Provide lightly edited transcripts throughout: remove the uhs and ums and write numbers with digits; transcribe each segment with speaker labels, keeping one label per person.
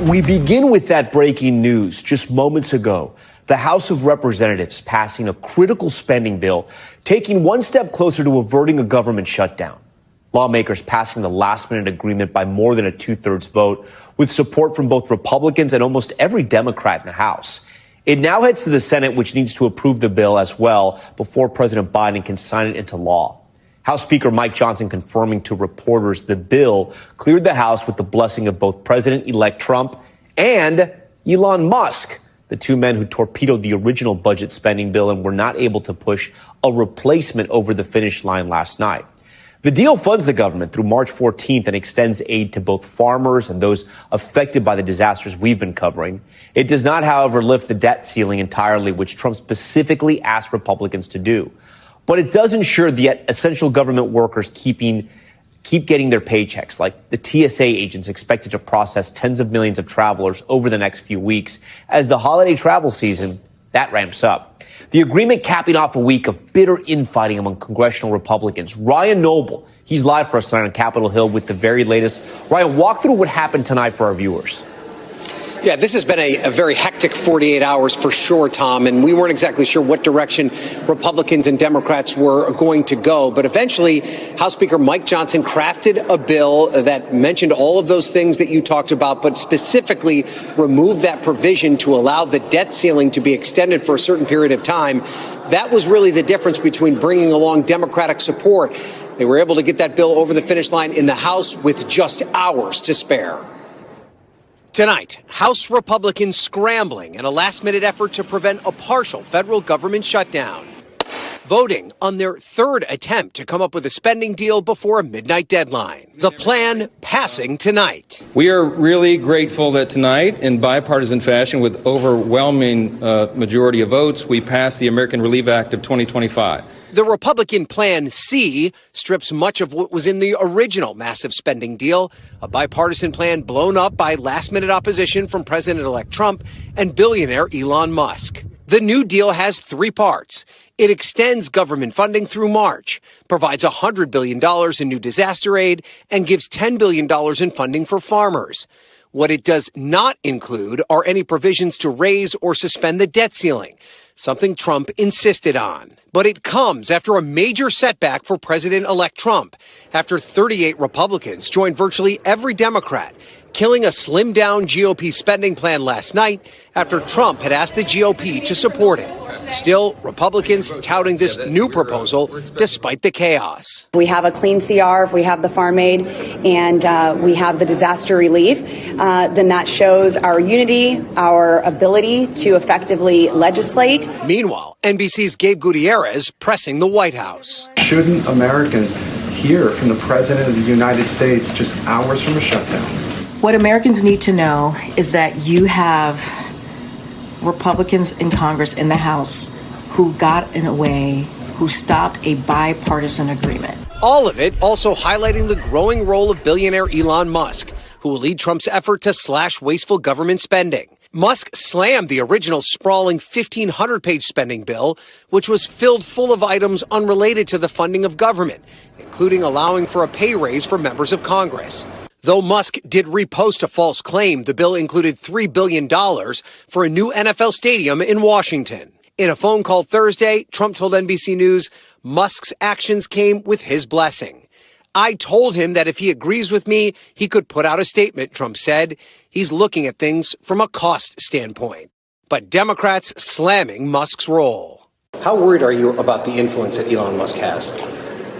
Speaker 1: We begin with that breaking news just moments ago. The House of Representatives passing a critical spending bill, taking one step closer to averting a government shutdown. Lawmakers passing the last-minute agreement by more than a two-thirds vote, with support from both Republicans and almost every Democrat in the House. It now heads to the Senate, which needs to approve the bill as well before President Biden can sign it into law. House Speaker Mike Johnson confirming to reporters the bill cleared the House with the blessing of both President-elect Trump and Elon Musk, the two men who torpedoed the original budget spending bill and were not able to push a replacement over the finish line last night. The deal funds the government through March 14th and extends aid to both farmers and those affected by the disasters we've been covering. It does not, however, lift the debt ceiling entirely, which Trump specifically asked Republicans to do. But it does ensure the essential government workers keep getting their paychecks, like the TSA agents expected to process tens of millions of travelers over the next few weeks. As the holiday travel season, that ramps up. The agreement capping off a week of bitter infighting among congressional Republicans. Ryan Noble, he's live for us tonight on Capitol Hill with the very latest. Ryan, walk through what happened tonight for our viewers.
Speaker 2: Yeah, this has been a very hectic 48 hours for sure, Tom, and we weren't exactly sure what direction Republicans and Democrats were going to go. But eventually, House Speaker Mike Johnson crafted a bill that mentioned all of those things that you talked about, but specifically removed that provision to allow the debt ceiling to be extended for a certain period of time. That was really the difference between bringing along Democratic support. They were able to get that bill over the finish line in the House with just hours to spare. Tonight, House Republicans scrambling in a last-minute effort to prevent a partial federal government shutdown, voting on their third attempt to come up with a spending deal before a midnight deadline. The plan passing tonight.
Speaker 3: We are really grateful that tonight, in bipartisan fashion, with overwhelming majority of votes, we passed the American Relief Act of 2025.
Speaker 2: The Republican Plan C strips much of what was in the original massive spending deal, a bipartisan plan blown up by last-minute opposition from President-elect Trump and billionaire Elon Musk. The new deal has three parts. It extends government funding through March, provides $100 billion in new disaster aid, and gives $10 billion in funding for farmers. What it does not include are any provisions to raise or suspend the debt ceiling, something Trump insisted on. But it comes after a major setback for President-elect Trump, after 38 Republicans joined virtually every Democrat, killing a slimmed-down GOP spending plan last night after Trump had asked the GOP to support it. Still, Republicans touting this new proposal despite the chaos.
Speaker 4: We have a clean CR, we have the farm aid, and we have the disaster relief. Then that shows our unity, our ability to effectively legislate.
Speaker 2: Meanwhile, NBC's Gabe Gutierrez pressing the White House.
Speaker 5: Shouldn't Americans hear from the President of the United States just hours from a shutdown?
Speaker 6: What Americans need to know is that you have Republicans in Congress, in the House, who got in a way, who stopped a bipartisan agreement.
Speaker 2: All of it also highlighting the growing role of billionaire Elon Musk, who will lead Trump's effort to slash wasteful government spending. Musk slammed the original sprawling 1,500-page spending bill, which was filled full of items unrelated to the funding of government, including allowing for a pay raise for members of Congress. Though Musk did repost a false claim, the bill included $3 billion for a new NFL stadium in Washington. In a phone call Thursday, Trump told NBC News Musk's actions came with his blessing. I told him that if he agrees with me, he could put out a statement, Trump said. He's looking at things from a cost standpoint. But Democrats slamming Musk's role. How worried are you about the influence that Elon Musk has?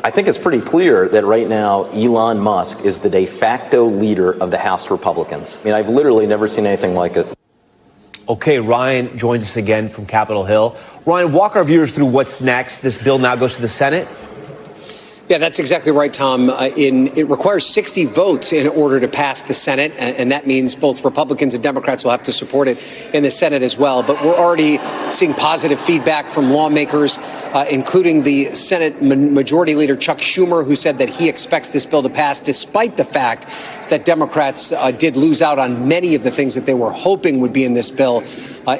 Speaker 7: I think it's pretty clear that right now Elon Musk is the de facto leader of the House Republicans. I mean, I've literally never seen anything like it.
Speaker 1: Okay, Ryan joins us again from Capitol Hill. Ryan, walk our viewers through what's next. This bill now goes to the Senate.
Speaker 2: Yeah, that's exactly right, Tom. It requires 60 votes in order to pass the Senate, and that means both Republicans and Democrats will have to support it in the Senate as well. But we're already seeing positive feedback from lawmakers, including the Senate Majority Leader Chuck Schumer, who said that he expects this bill to pass despite the fact that Democrats did lose out on many of the things that they were hoping would be in this bill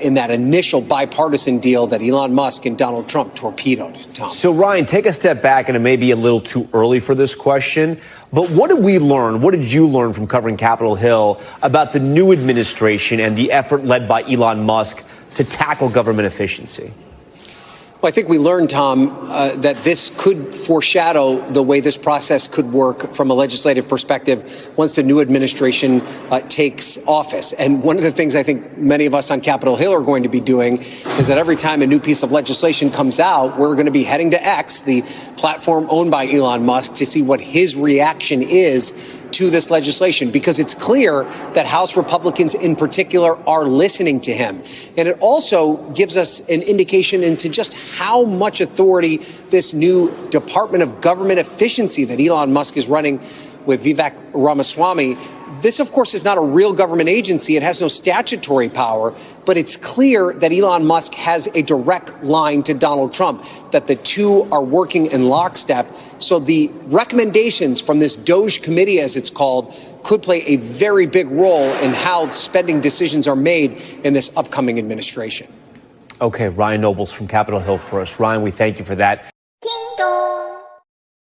Speaker 2: in that initial bipartisan deal that Elon Musk and Donald Trump torpedoed, Tom.
Speaker 1: So, Ryan, take a step back, and it may be a little little too early for this question, but what did we learn? What did you learn from covering Capitol Hill about the new administration and the effort led by Elon Musk to tackle government efficiency?
Speaker 2: Well, I think we learned, Tom, that this could foreshadow the way this process could work from a legislative perspective once the new administration takes office. And one of the things I think many of us on Capitol Hill are going to be doing is that every time a new piece of legislation comes out, we're going to be heading to X, the platform owned by Elon Musk, to see what his reaction is to this legislation, because it's clear that House Republicans in particular are listening to him. And it also gives us an indication into just how much authority this new Department of Government Efficiency that Elon Musk is running with Vivek Ramaswamy. This, of course, is not a real government agency. It has no statutory power, but it's clear that Elon Musk has a direct line to Donald Trump, that the two are working in lockstep. So the recommendations from this Doge committee, as it's called, could play a very big role in how spending decisions are made in this upcoming administration.
Speaker 1: Okay, Ryan Nobles from Capitol Hill for us. Ryan, we thank you for that.